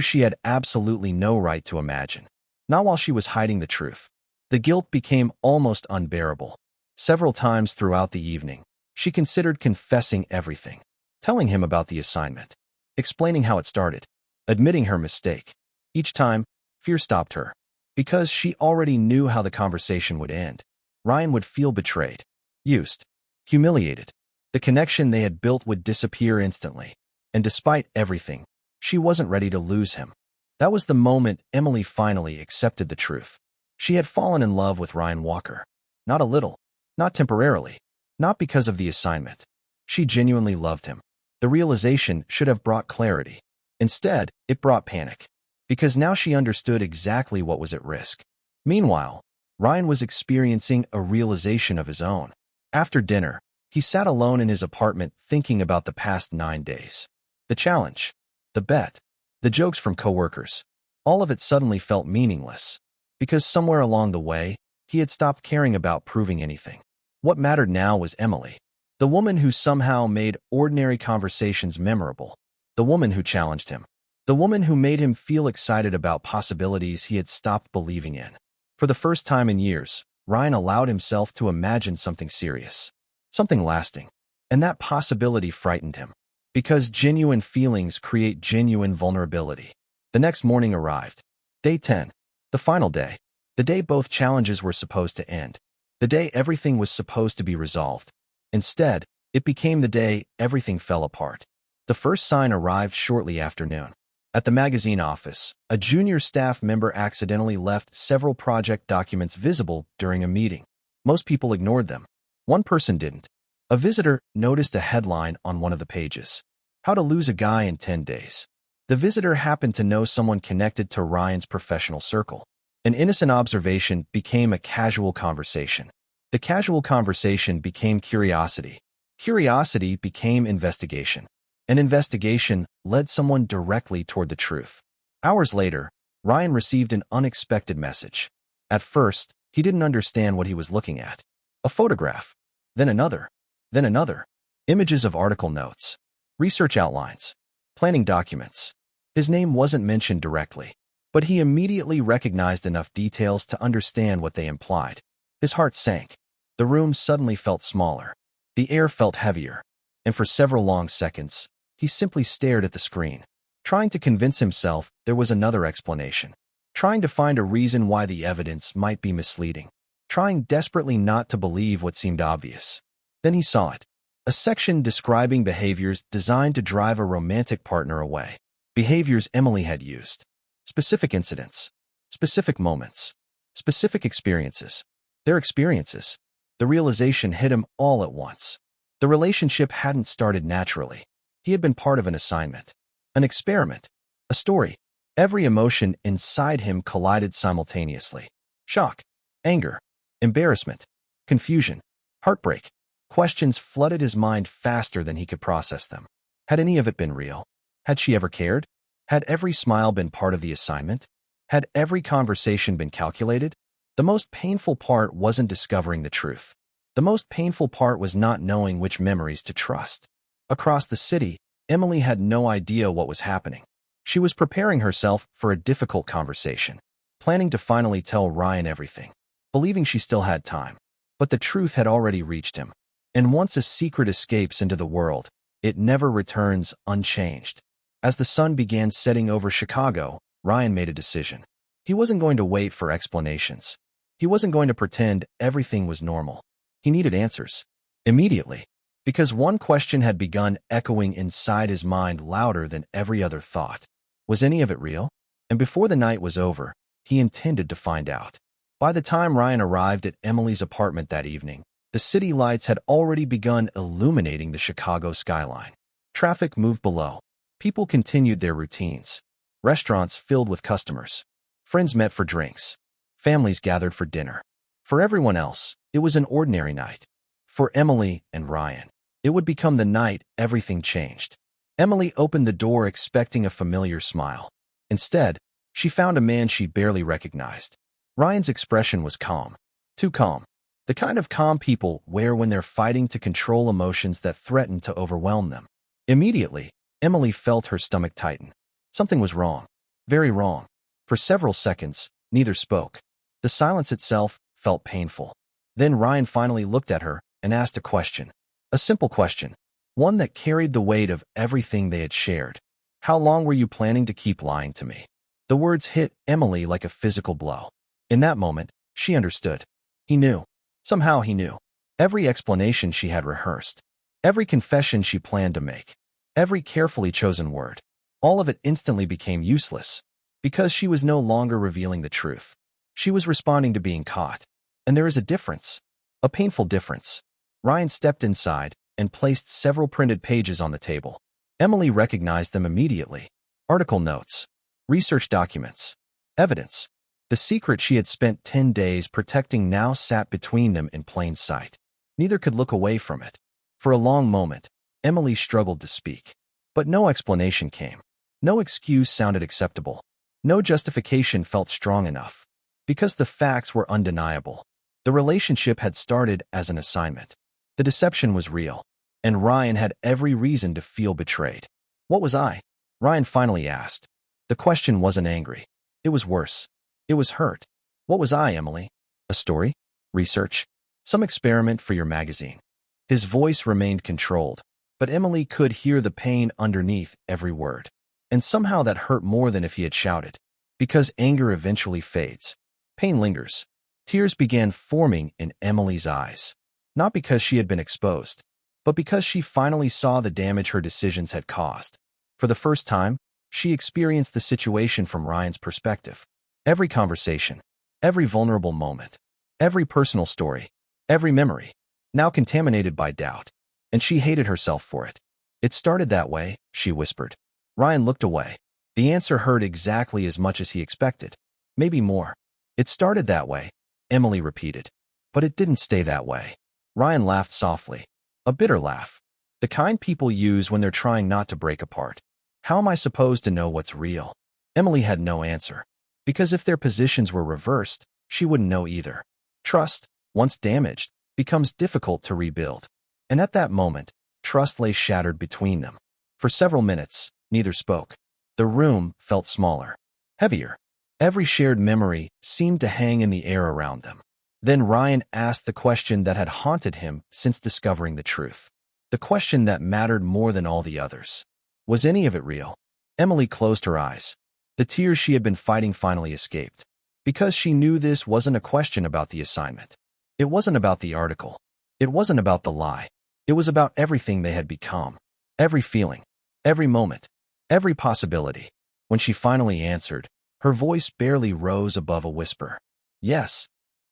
B: she had absolutely no right to imagine, not while she was hiding the truth. The guilt became almost unbearable. Several times throughout the evening, she considered confessing everything, telling him about the assignment, explaining how it started, admitting her mistake. Each time, fear stopped her, because she already knew how the conversation would end. Ryan would feel betrayed, used, humiliated. The connection they had built would disappear instantly. And despite everything, she wasn't ready to lose him. That was the moment Emily finally accepted the truth. She had fallen in love with Ryan Walker. Not a little, not temporarily, not because of the assignment. She genuinely loved him. The realization should have brought clarity. Instead, it brought panic, because now she understood exactly what was at risk. Meanwhile, Ryan was experiencing a realization of his own. After dinner, he sat alone in his apartment thinking about the past 9 days. The challenge, the bet, the jokes from coworkers. All of it suddenly felt meaningless, because somewhere along the way, he had stopped caring about proving anything. What mattered now was Emily, the woman who somehow made ordinary conversations memorable. The woman who challenged him. The woman who made him feel excited about possibilities he had stopped believing in. For the first time in years, Ryan allowed himself to imagine something serious, something lasting. And that possibility frightened him, because genuine feelings create genuine vulnerability. The next morning arrived. Day 10, the final day. The day both challenges were supposed to end. The day everything was supposed to be resolved. Instead, it became the day everything fell apart. The first sign arrived shortly after noon. At the magazine office, a junior staff member accidentally left several project documents visible during a meeting. Most people ignored them. One person didn't. A visitor noticed a headline on one of the pages. How to lose a guy in 10 days. The visitor happened to know someone connected to Ryan's professional circle. An innocent observation became a casual conversation. The casual conversation became curiosity. Curiosity became investigation. An investigation led someone directly toward the truth. Hours later, Ryan received an unexpected message. At first, he didn't understand what he was looking at. A photograph, then another, then another. Images of article notes, research outlines, planning documents. His name wasn't mentioned directly, but he immediately recognized enough details to understand what they implied. His heart sank. The room suddenly felt smaller. The air felt heavier, and for several long seconds, he simply stared at the screen, trying to convince himself there was another explanation, trying to find a reason why the evidence might be misleading. trying desperately not to believe what seemed obvious. Then he saw it. A section describing behaviors designed to drive a romantic partner away. Behaviors Emily had used. Specific incidents. Specific moments. Specific experiences. Their experiences. The realization hit him all at once. The relationship hadn't started naturally. He had been part of an assignment. An experiment. A story. Every emotion inside him collided simultaneously. Shock. Anger. Embarrassment. Confusion. Heartbreak. Questions flooded his mind faster than he could process them. Had any of it been real? Had she ever cared? Had every smile been part of the assignment? Had every conversation been calculated? The most painful part wasn't discovering the truth. The most painful part was not knowing which memories to trust. Across the city, Emily had no idea what was happening. She was preparing herself for a difficult conversation, planning to finally tell Ryan everything, believing she still had time. But the truth had already reached him. And once a secret escapes into the world, it never returns unchanged. As the sun began setting over Chicago, Ryan made a decision. He wasn't going to wait for explanations. He wasn't going to pretend everything was normal. He needed answers. Immediately. Because one question had begun echoing inside his mind louder than every other thought. Was any of it real? And before the night was over, he intended to find out. By the time Ryan arrived at Emily's apartment that evening, the city lights had already begun illuminating the Chicago skyline. Traffic moved below. People continued their routines. Restaurants filled with customers. Friends met for drinks. Families gathered for dinner. For everyone else, it was an ordinary night. For Emily and Ryan, it would become the night everything changed. Emily opened the door expecting a familiar smile. Instead, she found a man she barely recognized. Ryan's expression was calm. Too calm. The kind of calm people wear when they're fighting to control emotions that threaten to overwhelm them. Immediately, Emily felt her stomach tighten. Something was wrong. Very wrong. For several seconds, neither spoke. The silence itself felt painful. Then Ryan finally looked at her and asked a question. A simple question. One that carried the weight of everything they had shared. How long were you planning to keep lying to me? The words hit Emily like a physical blow. In that moment, she understood. He knew. Somehow he knew. Every explanation she had rehearsed. Every confession she planned to make. Every carefully chosen word. All of it instantly became useless. Because she was no longer revealing the truth. She was responding to being caught. And there is a difference. A painful difference. Ryan stepped inside and placed several printed pages on the table. Emily recognized them immediately. Article notes. Research documents. Evidence. The secret she had spent 10 days protecting now sat between them in plain sight. Neither could look away from it. For a long moment, Emily struggled to speak. But no explanation came. No excuse sounded acceptable. No justification felt strong enough. Because the facts were undeniable. The relationship had started as an assignment. The deception was real. And Ryan had every reason to feel betrayed. What was I? Ryan finally asked. The question wasn't angry. It was worse. It was hurt. What was I, Emily? A story? Research? Some experiment for your magazine? His voice remained controlled, but Emily could hear the pain underneath every word. And somehow that hurt more than if he had shouted. Because anger eventually fades. Pain lingers. Tears began forming in Emily's eyes. Not because she had been exposed, but because she finally saw the damage her decisions had caused. For the first time, she experienced the situation from Ryan's perspective. Every conversation, every vulnerable moment, every personal story, every memory, now contaminated by doubt. And she hated herself for it. It started that way, she whispered. Ryan looked away. The answer hurt exactly as much as he expected. Maybe more. It started that way, Emily repeated. But it didn't stay that way. Ryan laughed softly. A bitter laugh. The kind people use when they're trying not to break apart. How am I supposed to know what's real? Emily had no answer. Because if their positions were reversed, she wouldn't know either. Trust, once damaged, becomes difficult to rebuild. And at that moment, trust lay shattered between them. For several minutes, neither spoke. The room felt smaller, heavier. Every shared memory seemed to hang in the air around them. Then Ryan asked the question that had haunted him since discovering the truth. The question that mattered more than all the others. Was any of it real? Emily closed her eyes. The tears she had been fighting finally escaped. Because she knew this wasn't a question about the assignment. It wasn't about the article. It wasn't about the lie. It was about everything they had become. Every feeling, every moment, every possibility. When she finally answered, her voice barely rose above a whisper. Yes.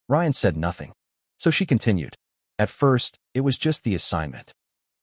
B: Ryan said nothing. So she continued. At first, it was just the assignment.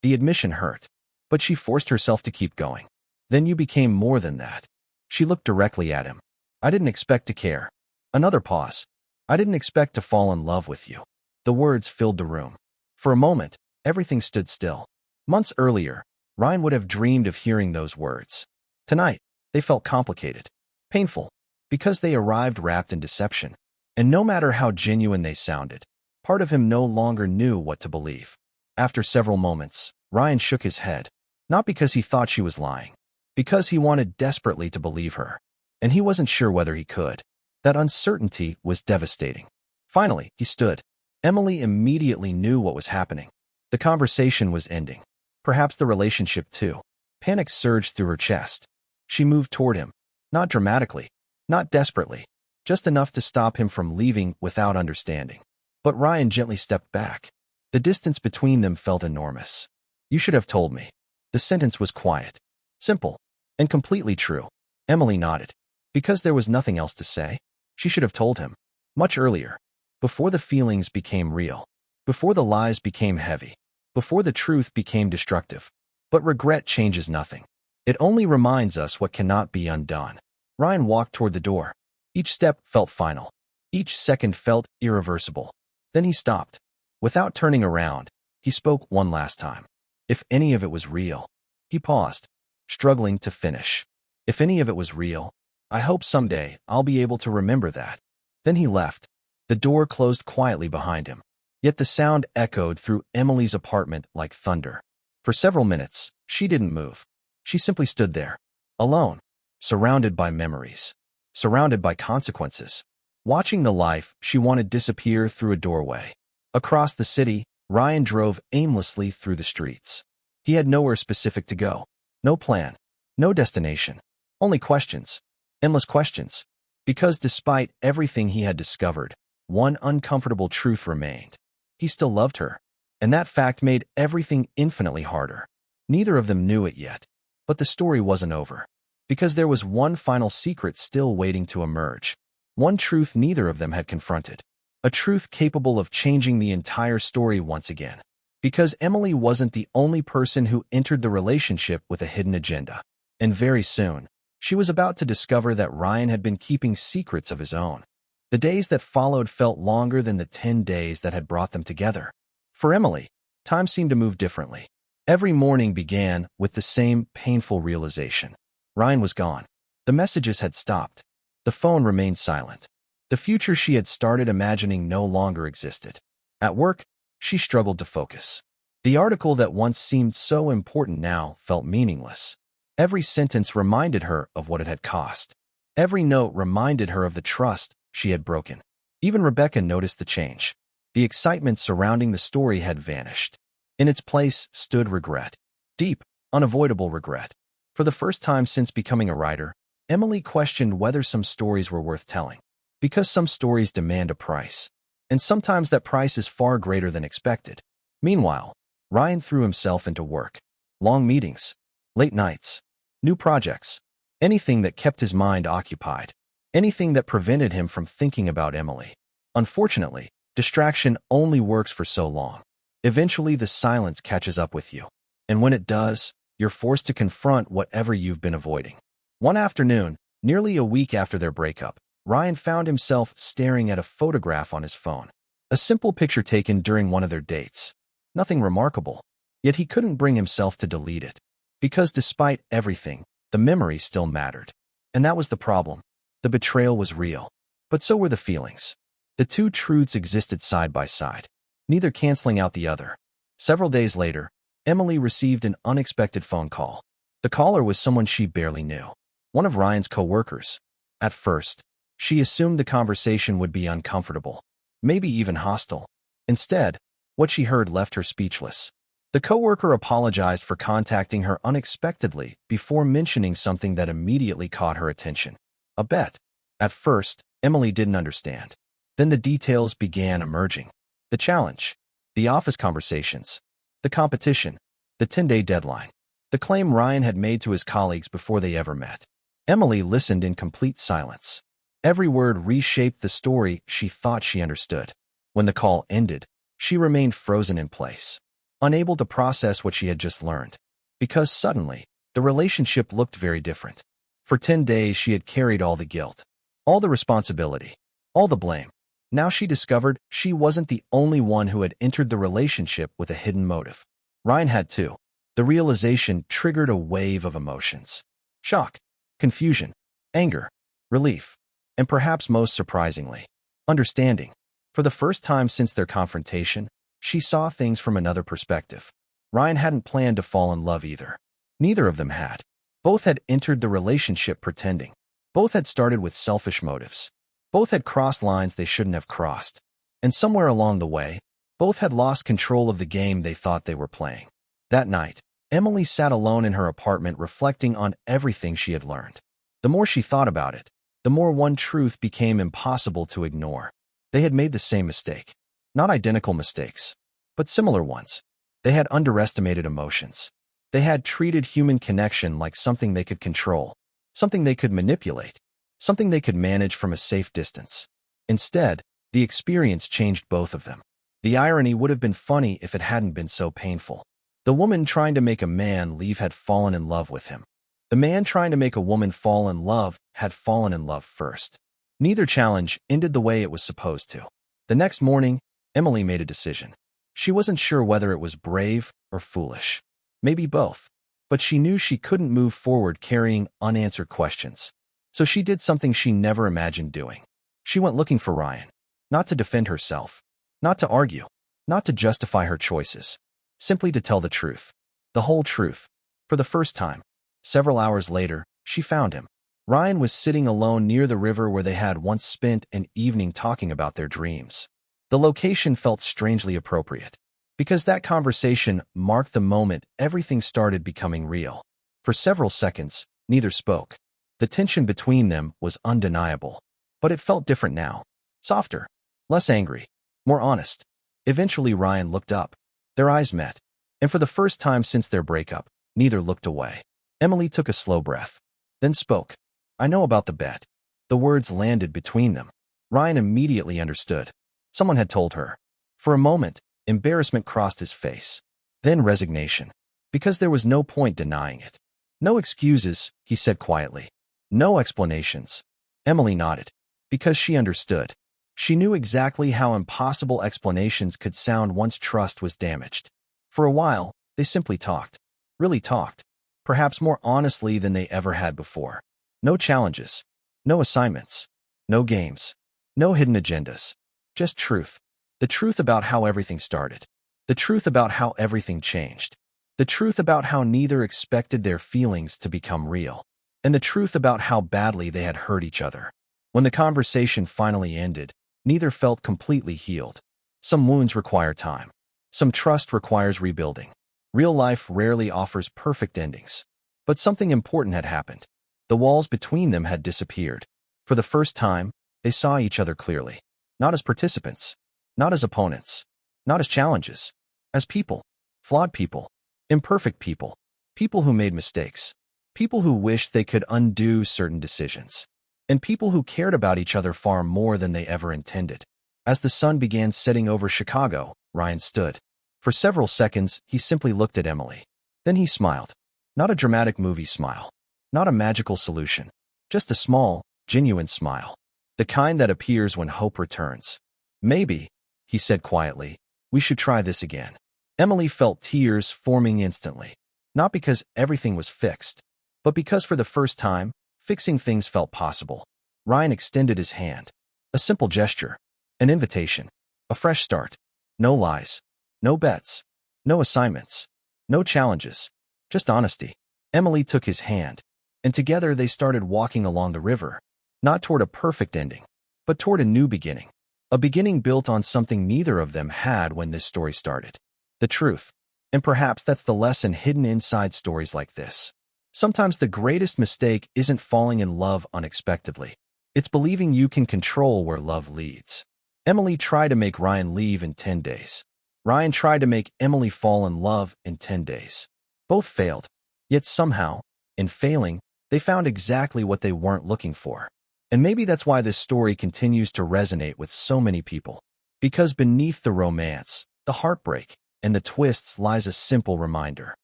B: The admission hurt, but she forced herself to keep going. Then you became more than that. She looked directly at him. I didn't expect to care. Another pause. I didn't expect to fall in love with you. The words filled the room. For a moment, everything stood still. Months earlier, Ryan would have dreamed of hearing those words. Tonight, they felt complicated, painful, because they arrived wrapped in deception. And no matter how genuine they sounded, part of him no longer knew what to believe. After several moments, Ryan shook his head, not because he thought she was lying, because he wanted desperately to believe her. And he wasn't sure whether he could. That uncertainty was devastating. Finally, he stood. Emily immediately knew what was happening. The conversation was ending. Perhaps the relationship too. Panic surged through her chest. She moved toward him. Not dramatically, not desperately, just enough to stop him from leaving without understanding. But Ryan gently stepped back. The distance between them felt enormous. You should have told me. The sentence was quiet, simple, and completely true. Emily nodded. Because there was nothing else to say, she should have told him. Much earlier. Before the feelings became real. Before the lies became heavy. Before the truth became destructive. But regret changes nothing. It only reminds us what cannot be undone. Ryan walked toward the door. Each step felt final. Each second felt irreversible. Then he stopped. Without turning around, he spoke one last time. If any of it was real. He paused, struggling to finish. If any of it was real, I hope someday I'll be able to remember that. Then he left. The door closed quietly behind him. Yet the sound echoed through Emily's apartment like thunder. For several minutes, she didn't move. She simply stood there, alone, surrounded by memories, surrounded by consequences, watching the life she wanted disappear through a doorway. Across the city, Ryan drove aimlessly through the streets. He had nowhere specific to go. No plan. No destination. Only questions. Endless questions. Because despite everything he had discovered, one uncomfortable truth remained. He still loved her. And that fact made everything infinitely harder. Neither of them knew it yet. But the story wasn't over. Because there was one final secret still waiting to emerge. One truth neither of them had confronted. A truth capable of changing the entire story once again. Because Emily wasn't the only person who entered the relationship with a hidden agenda. And very soon, she was about to discover that Ryan had been keeping secrets of his own. The days that followed felt longer than the 10 days that had brought them together. For Emily, time seemed to move differently. Every morning began with the same painful realization. Ryan was gone. The messages had stopped. The phone remained silent. The future she had started imagining no longer existed. At work, she struggled to focus. The article that once seemed so important now felt meaningless. Every sentence reminded her of what it had cost. Every note reminded her of the trust she had broken. Even Rebecca noticed the change. The excitement surrounding the story had vanished. In its place stood regret. Deep, unavoidable regret. For the first time since becoming a writer, Emily questioned whether some stories were worth telling. Because some stories demand a price. And sometimes that price is far greater than expected. Meanwhile, Ryan threw himself into work. Long meetings. Late nights. New projects. Anything that kept his mind occupied. Anything that prevented him from thinking about Emily. Unfortunately, distraction only works for so long. Eventually, the silence catches up with you. And when it does, you're forced to confront whatever you've been avoiding. One afternoon, nearly a week after their breakup, Ryan found himself staring at a photograph on his phone. A simple picture taken during one of their dates. Nothing remarkable. Yet he couldn't bring himself to delete it. Because despite everything, the memory still mattered. And that was the problem. The betrayal was real. But so were the feelings. The two truths existed side by side, neither canceling out the other. Several days later, Emily received an unexpected phone call. The caller was someone she barely knew. One of Ryan's co-workers. At first, she assumed the conversation would be uncomfortable, maybe even hostile. Instead, what she heard left her speechless. The coworker apologized for contacting her unexpectedly before mentioning something that immediately caught her attention. A bet. At first, Emily didn't understand. Then the details began emerging. The challenge, the office conversations, the competition, the 10-day deadline, the claim Ryan had made to his colleagues before they ever met. Emily listened in complete silence. Every word reshaped the story she thought she understood. When the call ended, she remained frozen in place, unable to process what she had just learned. Because suddenly, the relationship looked very different. For 10 days, she had carried all the guilt, all the responsibility, all the blame. Now she discovered she wasn't the only one who had entered the relationship with a hidden motive. Ryan had too. The realization triggered a wave of emotions. Shock, confusion, anger, relief, and perhaps most surprisingly, understanding. For the first time since their confrontation, she saw things from another perspective. Ryan hadn't planned to fall in love either. Neither of them had. Both had entered the relationship pretending. Both had started with selfish motives. Both had crossed lines they shouldn't have crossed. And somewhere along the way, both had lost control of the game they thought they were playing. That night, Emily sat alone in her apartment reflecting on everything she had learned. The more she thought about it, the more one truth became impossible to ignore. They had made the same mistake. Not identical mistakes, but similar ones. They had underestimated emotions. They had treated human connection like something they could control, something they could manipulate, something they could manage from a safe distance. Instead, the experience changed both of them. The irony would have been funny if it hadn't been so painful. The woman trying to make a man leave had fallen in love with him. The man trying to make a woman fall in love had fallen in love first. Neither challenge ended the way it was supposed to. The next morning, Emily made a decision. She wasn't sure whether it was brave or foolish. Maybe both. But she knew she couldn't move forward carrying unanswered questions. So she did something she never imagined doing. She went looking for Ryan. Not to defend herself. Not to argue. Not to justify her choices. Simply to tell the truth. The whole truth. For the first time. Several hours later, she found him. Ryan was sitting alone near the river where they had once spent an evening talking about their dreams. The location felt strangely appropriate, because that conversation marked the moment everything started becoming real. For several seconds, neither spoke. The tension between them was undeniable, but it felt different now. Softer, less angry, more honest. Eventually Ryan looked up. Their eyes met, and for the first time since their breakup, neither looked away. Emily took a slow breath, then spoke. "I know about the bet." The words landed between them. Ryan immediately understood. Someone had told her. For a moment, embarrassment crossed his face. Then resignation, because there was no point denying it. "No excuses," he said quietly. "No explanations." Emily nodded, because she understood. She knew exactly how impossible explanations could sound once trust was damaged. For a while, they simply talked. Really talked. Perhaps more honestly than they ever had before. No challenges. No assignments. No games. No hidden agendas. Just truth. The truth about how everything started. The truth about how everything changed. The truth about how neither expected their feelings to become real. And the truth about how badly they had hurt each other. When the conversation finally ended, neither felt completely healed. Some wounds require time. Some trust requires rebuilding. Real life rarely offers perfect endings. But something important had happened. The walls between them had disappeared. For the first time, they saw each other clearly. Not as participants. Not as opponents. Not as challenges. As people. Flawed people. Imperfect people. People who made mistakes. People who wished they could undo certain decisions. And people who cared about each other far more than they ever intended. As the sun began setting over Chicago, Ryan stood. For several seconds, he simply looked at Emily. Then he smiled. Not a dramatic movie smile. Not a magical solution. Just a small, genuine smile. The kind that appears when hope returns. "Maybe," he said quietly, "we should try this again." Emily felt tears forming instantly. Not because everything was fixed, but because for the first time, fixing things felt possible. Ryan extended his hand. A simple gesture. An invitation. A fresh start. No lies. No bets. No assignments. No challenges. Just honesty. Emily took his hand, and together they started walking along the river. Not toward a perfect ending, but toward a new beginning. A beginning built on something neither of them had when this story started. The truth. And perhaps that's the lesson hidden inside stories like this. Sometimes the greatest mistake isn't falling in love unexpectedly. It's believing you can control where love leads. Emily tried to make Ryan leave in 10 days. Ryan tried to make Emily fall in love in 10 days. Both failed. Yet somehow, in failing, they found exactly what they weren't looking for. And maybe that's why this story continues to resonate with so many people. Because beneath the romance, the heartbreak, and the twists lies a simple reminder.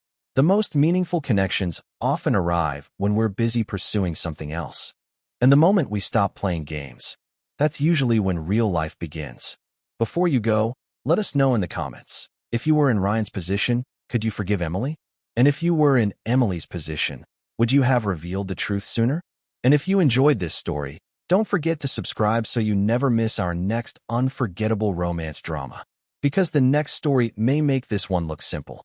B: The most meaningful connections often arrive when we're busy pursuing something else. And the moment we stop playing games, that's usually when real life begins. Before you go, let us know in the comments. If you were in Ryan's position, could you forgive Emily? And if you were in Emily's position, would you have revealed the truth sooner? And if you enjoyed this story, don't forget to subscribe so you never miss our next unforgettable romance drama. Because the next story may make this one look simple,